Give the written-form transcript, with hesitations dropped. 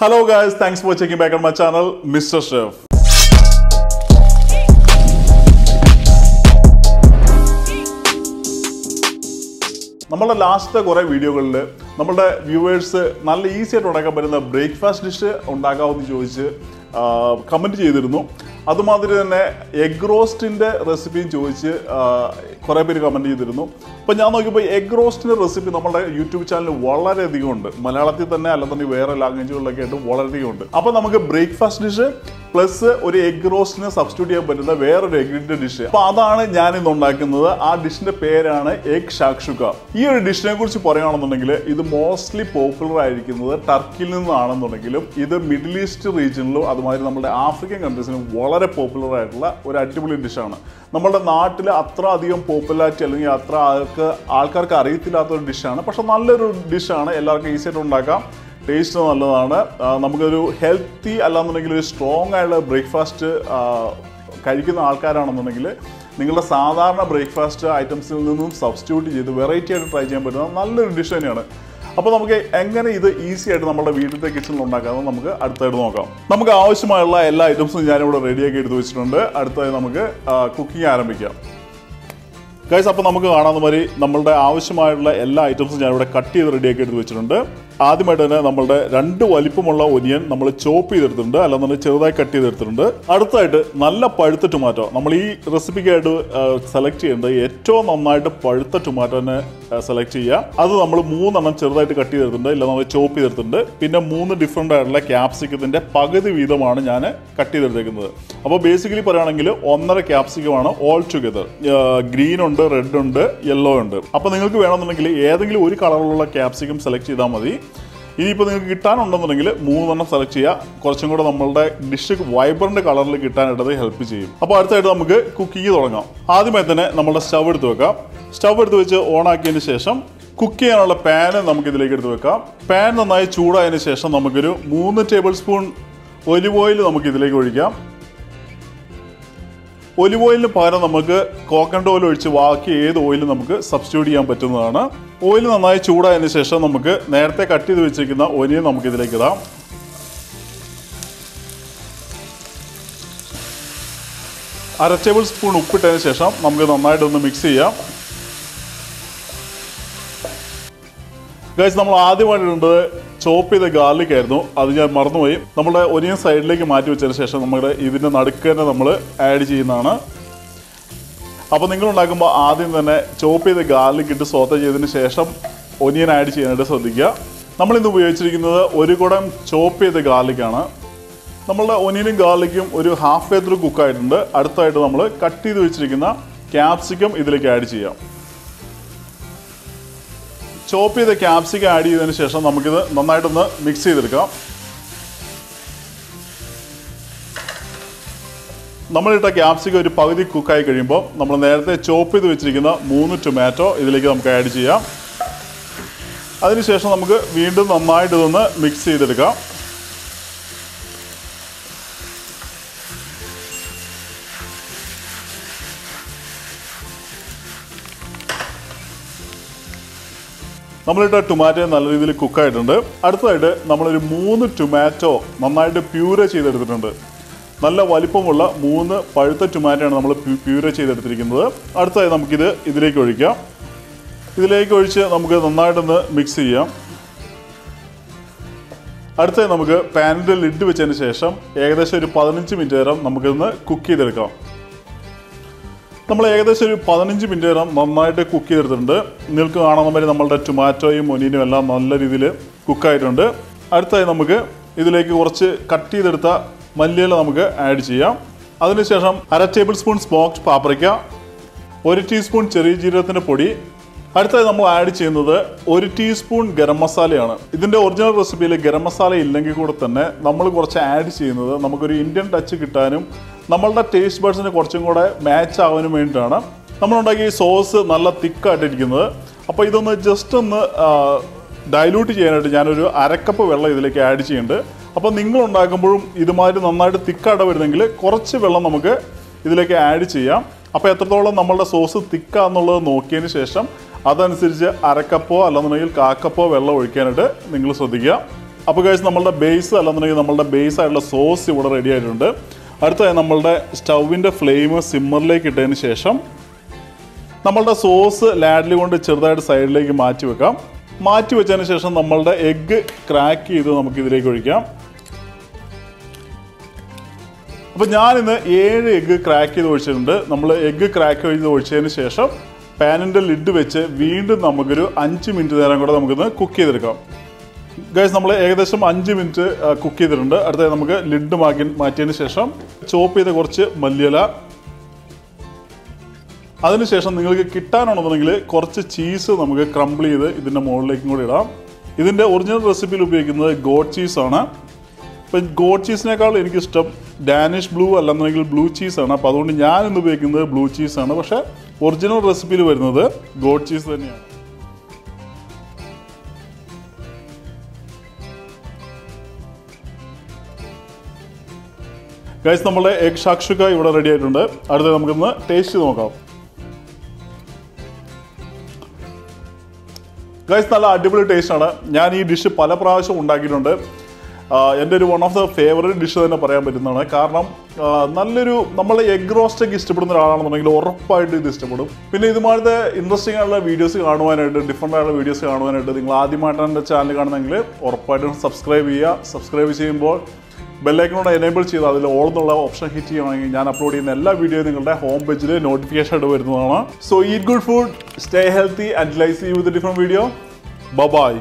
Hello guys, thanks for checking back on my channel, Mr. Chef. നമ്മുടെ last കുറേ വീഡിയോകളിൽ നമ്മുടെ വ്യൂവേഴ്സ് നല്ല ഈസി ആയിട്ട് ഉണ്ടാക്കാൻ പറ്റുന്ന ബ്രേക്ക്ഫാസ്റ്റ് ഡിഷ് ഉണ്ടാക്കാമെന്ന് ചോദിച്ച് കമൻറ്റ് ചെയ്തിരുന്നു. അതുമാതിരി തന്നെ എഗ് റോസ്റ്റിൻ്റെ റെസിപ്പിയും ചോദിച്ച് കുറേ പേര് കമൻറ്റ് ചെയ്തിരുന്നു. അപ്പോൾ ഞാൻ നോക്കിയപ്പോൾ എഗ് റോസ്റ്റിൻ്റെ റെസിപ്പി നമ്മുടെ യൂട്യൂബ് ചാനലിൽ വളരെയധികം ഉണ്ട്. മലയാളത്തിൽ തന്നെ അല്ലെന്നുണ്ടെങ്കിൽ വേറെ ലാംഗ്വേജുകളിലൊക്കെ ആയിട്ട് വളരെയധികം ഉണ്ട്. അപ്പോൾ നമുക്ക് ബ്രേക്ക്ഫാസ്റ്റ് ഡിഷ് പ്ലസ് ഒരു എഗ് റോസ്റ്റിനെ സബ്സ്റ്റിറ്റ്യൂട്ട് ചെയ്യാൻ പറ്റുന്ന വേറൊരു എഗ്ഗിൻ്റെ ഡിഷ്. അപ്പോൾ അതാണ് ഞാനിന്ന് ഉണ്ടാക്കുന്നത്. ആ ഡിഷിൻ്റെ പേരാണ് എഗ് ഷാക്ഷുക. ഈ ഒരു ഡിഷിനെ കുറിച്ച് പറയുകയാണെന്നുണ്ടെങ്കിൽ ഇത് മോസ്റ്റ്ലി പോപ്പുലർ ആയിരിക്കുന്നത് ടർക്കിയിൽ നിന്നാണെന്നുണ്ടെങ്കിലും ഇത് മിഡിൽ ഈസ്റ്റ് റീജിയനിലും അതുമാതിരി നമ്മുടെ ആഫ്രിക്കൻ കൺട്രീസിലും വളരെ പോപ്പുലർ ആയിട്ടുള്ള ഒരു അടിപൊളി ഡിഷാണ്. നമ്മുടെ നാട്ടിൽ അത്ര അധികം പോപ്പുലാരിറ്റി അല്ലെങ്കിൽ അത്ര ആൾക്കാർക്ക് അറിയത്തില്ലാത്തൊരു ഡിഷാണ്. പക്ഷെ നല്ലൊരു ഡിഷാണ്, എല്ലാവർക്കും ഈസി ആയിട്ട് ഉണ്ടാക്കാം. ടേസ്റ്റ് നല്ലതാണ്. നമുക്കൊരു ഹെൽത്തി അല്ലാന്നുണ്ടെങ്കിൽ ഒരു സ്ട്രോങ് ആയിട്ടുള്ള ബ്രേക്ക്ഫാസ്റ്റ് കഴിക്കുന്ന ആൾക്കാരാണെന്നുണ്ടെങ്കിൽ നിങ്ങളുടെ സാധാരണ ബ്രേക്ക്ഫാസ്റ്റ് ഐറ്റംസിൽ നിന്നും സബ്സ്റ്റിറ്റ്യൂട്ട് ചെയ്ത് വെറൈറ്റി ആയിട്ട് ട്രൈ ചെയ്യാൻ പറ്റുന്ന നല്ലൊരു ഡിഷ് തന്നെയാണ്. അപ്പോൾ നമുക്ക് എങ്ങനെ ഇത് ഈസി ആയിട്ട് നമ്മുടെ വീട്ടിലത്തെ കിച്ചണിൽ ഉണ്ടാക്കാമെന്ന് നമുക്ക് അടുത്തായിട്ട് നോക്കാം. നമുക്ക് ആവശ്യമായുള്ള എല്ലാ ഐറ്റംസും ഞാനിവിടെ റെഡിയാക്കി എടുത്ത് വെച്ചിട്ടുണ്ട്. അടുത്തായി നമുക്ക് കുക്കിംഗ് ആരംഭിക്കാം. ഗൈസ്, അപ്പോൾ നമുക്ക് കാണാവുന്ന മാതിരി നമ്മളുടെ ആവശ്യമായിട്ടുള്ള എല്ലാ ഐറ്റംസും ഞാനിവിടെ കട്ട് ചെയ്ത് റെഡിയാക്കി എടുത്ത് വെച്ചിട്ടുണ്ട്. ആദ്യമായിട്ട് തന്നെ നമ്മളുടെ 2 വലിപ്പമുള്ള ഒനിയൻ നമ്മൾ ചോപ്പ് ചെയ്തെടുത്തിട്ടുണ്ട്, അല്ലാന്നുണ്ടെങ്കിൽ ചെറുതായി കട്ട് ചെയ്തെടുത്തിട്ടുണ്ട്. അടുത്തായിട്ട് നല്ല പഴുത്ത ടൊമാറ്റോ. നമ്മൾ ഈ റെസിപ്പിക്കായിട്ട് സെലക്ട് ചെയ്യേണ്ടത് ഏറ്റവും നന്നായിട്ട് പഴുത്ത ടൊമാറ്റോനെ സെലക്ട് ചെയ്യുക. അത് നമ്മൾ 3 എണ്ണം ചെറുതായിട്ട് കട്ട് ചെയ്തെടുത്തിട്ടുണ്ട്, ഇല്ല നമ്മൾ ചോപ്പ് ചെയ്തെടുത്തിട്ടുണ്ട്. പിന്നെ 3 ഡിഫറെൻ്റ് ആയിട്ടുള്ള ക്യാപ്സിക്കത്തിൻ്റെ പകുതി വീതമാണ് ഞാൻ കട്ട് ചെയ്തെടുത്തേക്കുന്നത്. അപ്പോൾ ബേസിക്കലി പറയുകയാണെങ്കിൽ 1.5 ക്യാപ്സിക്കമാണ് ഓൾ ടുഗെദർ. ഗ്രീൻ ഉണ്ട്, റെഡ് ഉണ്ട്, യെല്ലോ ഉണ്ട്. അപ്പോൾ നിങ്ങൾക്ക് വേണമെന്നുണ്ടെങ്കിൽ ഏതെങ്കിലും ഒരു കളറിലുള്ള ക്യാപ്സിക്കം സെലക്ട് ചെയ്താൽ മതി. ഇനിയിപ്പോൾ നിങ്ങൾക്ക് കിട്ടാനുണ്ടെന്നുണ്ടെങ്കിൽ 3 എണ്ണം സെലക്ട് ചെയ്യുക. കുറച്ചും കൂടെ നമ്മളുടെ ഡിഷ് വൈബ്രന്റ് കളറിൽ കിട്ടാനായിട്ട് ഹെൽപ്പ് ചെയ്യും. അപ്പോൾ അടുത്തായിട്ട് നമുക്ക് കുക്കിംഗ് തുടങ്ങാം. ആദ്യമായി തന്നെ നമ്മുടെ സ്റ്റവ് എടുത്ത് വെക്കാം. സ്റ്റവ് എടുത്ത് വെച്ച് ഓൺ ആക്കിയതിന് ശേഷം കുക്ക് ചെയ്യാനുള്ള പാന് നമുക്ക് ഇതിലേക്ക് എടുത്ത് വെക്കാം. പാൻ നന്നായി ചൂടായതിന് ശേഷം നമുക്കൊരു 3 ടേബിൾ സ്പൂൺ ഒലിവ് ഓയിൽ നമുക്ക് ഇതിലേക്ക് ഒഴിക്കാം. ഒലിവ് ഓയിലിന് പകരം നമുക്ക് കോക്കനട്ട് ഓയിൽ ഒഴിച്ച് ബാക്കി ഏത് ഓയിലും നമുക്ക് സബ്സ്റ്റിറ്റ്യൂട്ട് ചെയ്യാൻ പറ്റുന്നതാണ്. ഓയിൽ നന്നായി ചൂടായതിനു ശേഷം നമുക്ക് നേരത്തെ കട്ട് ചെയ്ത് വെച്ചിരിക്കുന്ന ഒനിയൻ നമുക്ക് ഇതിലേക്ക് ഇടാം. അര ടേബിൾ സ്പൂൺ ഉപ്പിട്ടതിന് ശേഷം നമുക്ക് നന്നായിട്ടൊന്ന് മിക്സ് ചെയ്യാം. ഗൈസ്, നമ്മൾ ആദ്യമായിട്ട് ഇടേണ്ടത് ചോപ്പ് ചെയ്ത ഗാർലിക് ആയിരുന്നു. അത് ഞാൻ മറന്നുപോയി. നമ്മുടെ ഒനിയൻ സൈഡിലേക്ക് മാറ്റി വെച്ചതിന് ശേഷം നമ്മുടെ ഇതിൻ്റെ നടുക്ക് തന്നെ നമ്മൾ ആഡ് ചെയ്യുന്നതാണ്. അപ്പോൾ നിങ്ങൾ ഉണ്ടാക്കുമ്പോൾ ആദ്യം തന്നെ ചോപ്പ് ചെയ്ത ഗാർലിക് ഇട്ട് സോത്ത ചെയ്തതിന് ശേഷം ഒനിയൻ ആഡ് ചെയ്യാനായിട്ട് ശ്രദ്ധിക്കുക. നമ്മളിന്ന് ഉപയോഗിച്ചിരിക്കുന്നത് 1 കുടം ചോപ്പ് ചെയ്ത ഗാർലിക്കാണ്. നമ്മളുടെ ഒനിയനും ഗാർലിക്കും ഒരു ഹാഫ് വേ ത്രൂ കുക്കായിട്ടുണ്ട്. അടുത്തായിട്ട് നമ്മൾ കട്ട് ചെയ്ത് വെച്ചിരിക്കുന്ന ക്യാപ്സിക്കം ഇതിലേക്ക് ആഡ് ചെയ്യാം. ചോപ്പ് ചെയ്ത ക്യാപ്സിക്കം ആഡ് ചെയ്തതിന് ശേഷം നമുക്കിത് നന്നായിട്ടൊന്ന് മിക്സ് ചെയ്തെടുക്കാം. നമ്മളിട്ട ക്യാപ്സിക്കം ഒരു പകുതി കുക്കായി കഴിയുമ്പോൾ നമ്മൾ നേരത്തെ ചോപ്പ് ചെയ്ത് വെച്ചിരിക്കുന്ന 3 ടൊമാറ്റോ ഇതിലേക്ക് നമുക്ക് ആഡ് ചെയ്യാം. അതിനുശേഷം നമുക്ക് വീണ്ടും നന്നായിട്ട് ഇതൊന്ന് മിക്സ് ചെയ്തെടുക്കാം. നമ്മളിട്ട ടൊമാറ്റോ നല്ല രീതിയിൽ കുക്കായിട്ടുണ്ട്. അടുത്തതായിട്ട് നമ്മളൊരു 3 ടൊമാറ്റോ നന്നായിട്ട് പ്യൂരെ ചെയ്തെടുത്തിട്ടുണ്ട്. നല്ല വലിപ്പമുള്ള 3 പഴുത്ത ടൊമാറ്റോയാണ് നമ്മൾ പ്യൂരെ ചെയ്തെടുത്തിരിക്കുന്നത്. അടുത്തതായി നമുക്കിത് ഇതിലേക്ക് ഒഴിക്കാം. ഇതിലേക്ക് ഒഴിച്ച് നമുക്ക് നന്നായിട്ടൊന്ന് മിക്സ് ചെയ്യാം. അടുത്തതായി നമുക്ക് പാനിൻ്റെ ലിഡ് വെച്ചതിന് ശേഷം ഏകദേശം ഒരു 15 മിനിറ്റ് നേരം നമുക്കിതൊന്ന് കുക്ക് ചെയ്തെടുക്കാം. നമ്മൾ ഏകദേശം ഒരു 15 മിനിറ്റ് നേരം നന്നായിട്ട് കുക്ക് ചെയ്തെടുത്തിട്ടുണ്ട്. നിങ്ങൾക്ക് കാണുന്ന മാതിരി നമ്മളുടെ ടൊമാറ്റോയും ഒനിയനും എല്ലാം നല്ല രീതിയിൽ കുക്കായിട്ടുണ്ട്. അടുത്തായി നമുക്ക് ഇതിലേക്ക് കുറച്ച് കട്ട് ചെയ്തെടുത്ത മല്ലിയില നമുക്ക് ആഡ് ചെയ്യാം. അതിനുശേഷം അര table spoon smoked paprika, 1 teaspoon ചെറിയ ജീരകത്തിൻ്റെ പൊടി. അടുത്തായി നമ്മൾ ആഡ് ചെയ്യുന്നത് 1 ടീസ്പൂൺ ഗരം മസാലയാണ്. ഇതിൻ്റെ ഒറിജിനൽ റെസിപ്പിയിൽ ഗരം മസാല ഇല്ലെങ്കിൽ കൂടെ തന്നെ നമ്മൾ കുറച്ച് ആഡ് ചെയ്യുന്നത് നമുക്കൊരു ഇന്ത്യൻ ടച്ച് കിട്ടാനും നമ്മളുടെ ടേസ്റ്റ് ബഡ്സിന് കുറച്ചും കൂടെ മാച്ച് ആവാനും വേണ്ടിയിട്ടാണ്. നമ്മളുണ്ടാക്കിയ ഈ സോസ് നല്ല തിക്കായിട്ടിരിക്കുന്നത്. അപ്പോൾ ഇതൊന്ന് ജസ്റ്റ് ഒന്ന് ഡൈല്യൂട്ട് ചെയ്യാനായിട്ട് ഞാനൊരു 1/2 കപ്പ് വെള്ളം ഇതിലേക്ക് ആഡ് ചെയ്യുന്നുണ്ട്. അപ്പോൾ നിങ്ങൾ ഉണ്ടാക്കുമ്പോഴും ഇതുമാതിരി നന്നായിട്ട് തിക്കായിട്ട് വരുന്നെങ്കിൽ കുറച്ച് വെള്ളം നമുക്ക് ഇതിലേക്ക് ആഡ് ചെയ്യാം. അപ്പോൾ എത്രത്തോളം നമ്മളുടെ സോസ് തിക്കാന്നുള്ളത് നോക്കിയതിന് ശേഷം അതനുസരിച്ച് 1/2 കപ്പോ അല്ലെന്നുണ്ടെങ്കിൽ 1/4 കപ്പോ വെള്ളം ഒഴിക്കാനായിട്ട് നിങ്ങൾ ശ്രദ്ധിക്കുക. അപ്പോൾ ഗൈസ് നമ്മളുടെ ബേസ് അല്ലെന്നുണ്ടെങ്കിൽ നമ്മളുടെ ബേസ് ആയിട്ടുള്ള സോസ് ഇവിടെ റെഡി ആയിട്ടുണ്ട്. അടുത്തതായി നമ്മളുടെ സ്റ്റൗവിൻ്റെ ഫ്ലെയിം സിമ്മറിലേക്ക് ഇട്ടതിന് ശേഷം നമ്മളുടെ സോസ് ലാഡിൽ കൊണ്ട് ചെറുതായിട്ട് സൈഡിലേക്ക് മാറ്റി വെക്കാം. മാറ്റി വെച്ചതിന് ശേഷം നമ്മളുടെ എഗ്ഗ് ക്രാക്ക് ചെയ്ത് നമുക്കിതിലേക്ക് ഒഴിക്കാം. അപ്പോൾ ഞാനിന്ന് 7 എഗ്ഗ് ക്രാക്ക് ചെയ്ത് ഒഴിച്ചിട്ടുണ്ട്. നമ്മൾ എഗ്ഗ് ക്രാക്ക് ചെയ്ത് ഒഴിച്ചതിന് ശേഷം പാനിൻ്റെ ലിഡ് വെച്ച് വീണ്ടും നമുക്കൊരു 5 മിനിറ്റ് നേരം കൂടെ നമുക്കിന്ന് കുക്ക് ചെയ്തെടുക്കാം. ഗൈസ് നമ്മൾ ഏകദേശം 5 മിനിറ്റ് കുക്ക് ചെയ്തിട്ടുണ്ട്. അടുത്തത് നമുക്ക് ലിഡ് മാറ്റിയതിന് ശേഷം ചോപ്പ് ചെയ്ത കുറച്ച് മല്ലിയില, അതിനുശേഷം നിങ്ങൾക്ക് കിട്ടാനുണ്ടെന്നുണ്ടെങ്കിൽ കുറച്ച് ചീസ് നമുക്ക് ക്രംബിൾ ചെയ്ത് ഇതിൻ്റെ മുകളിലേക്കും കൂടി ഇടാം. ഇതിൻ്റെ ഒറിജിനൽ റെസിപ്പിയിൽ ഉപയോഗിക്കുന്നത് ഗോഡ് ചീസാണ്. ഇപ്പം ഗോഡ് ചീസിനേക്കാൾ എനിക്കിഷ്ടം ഡാനിഷ് ബ്ലൂ അല്ലെന്നുണ്ടെങ്കിൽ ബ്ലൂ ചീസാണ്. അപ്പോൾ അതുകൊണ്ട് ഞാൻ ഇന്ന് ഉപയോഗിക്കുന്നത് ബ്ലൂ ചീസാണ്. പക്ഷേ ഒറിജിനൽ റെസിപ്പിയിൽ വരുന്നത് ഗോഡ് ചീസ് തന്നെയാണ്. ഗൈസ് നമ്മളുടെ എഗ് ഷാക്ഷുക ഇവിടെ റെഡി ആയിട്ടുണ്ട്. അടുത്തത് നമുക്കൊന്ന് ടേസ്റ്റ് നോക്കാം. ഗൈസ് നല്ല അടിപൊളി ടേസ്റ്റാണ്. ഞാൻ ഈ ഡിഷ് പല പ്രാവശ്യം ഉണ്ടാക്കിയിട്ടുണ്ട്. എൻ്റെ ഒരു one of the favourite dish തന്നെ പറയാൻ പറ്റുന്നതാണ്. കാരണം നമ്മൾ എഗ് റോസ്റ്റൊക്കെ ഇഷ്ടപ്പെടുന്ന ഒരാളാണെന്നുണ്ടെങ്കിൽ ഉറപ്പായിട്ട് ഇത് ഇഷ്ടപ്പെടും. പിന്നെ ഇതുമാതിരത്തെ ഇൻട്രസ്റ്റിംഗ് ആയിട്ടുള്ള വീഡിയോസ് കാണുവാനായിട്ട്, ഡിഫറെൻ്റ് ആയിട്ടുള്ള വീഡിയോസ് കാണുവാനായിട്ട് നിങ്ങൾ ആദ്യമായിട്ടാണ് എൻ്റെ ചാനൽ കാണുന്നതെങ്കിൽ ഉറപ്പായിട്ടും സബ്സ്ക്രൈബ് ചെയ്യുക. സബ്സ്ക്രൈബ് ചെയ്യുമ്പോൾ ബെല്ലൈക്കനോട് എനേബിൾ ചെയ്ത് അതിൽ ഓൾ എന്നുള്ള ഓപ്ഷൻ ഹിറ്റ് ചെയ്യുകയാണെങ്കിൽ ഞാൻ അപ്ലോഡ് ചെയ്യുന്ന എല്ലാ വീഡിയോയും നിങ്ങളുടെ ഹോം പേജിൽ നോട്ടിഫിക്കേഷൻ ആയിട്ട് വരുന്നതാണ്. So eat good food, stay healthy and I see you with a different video. By.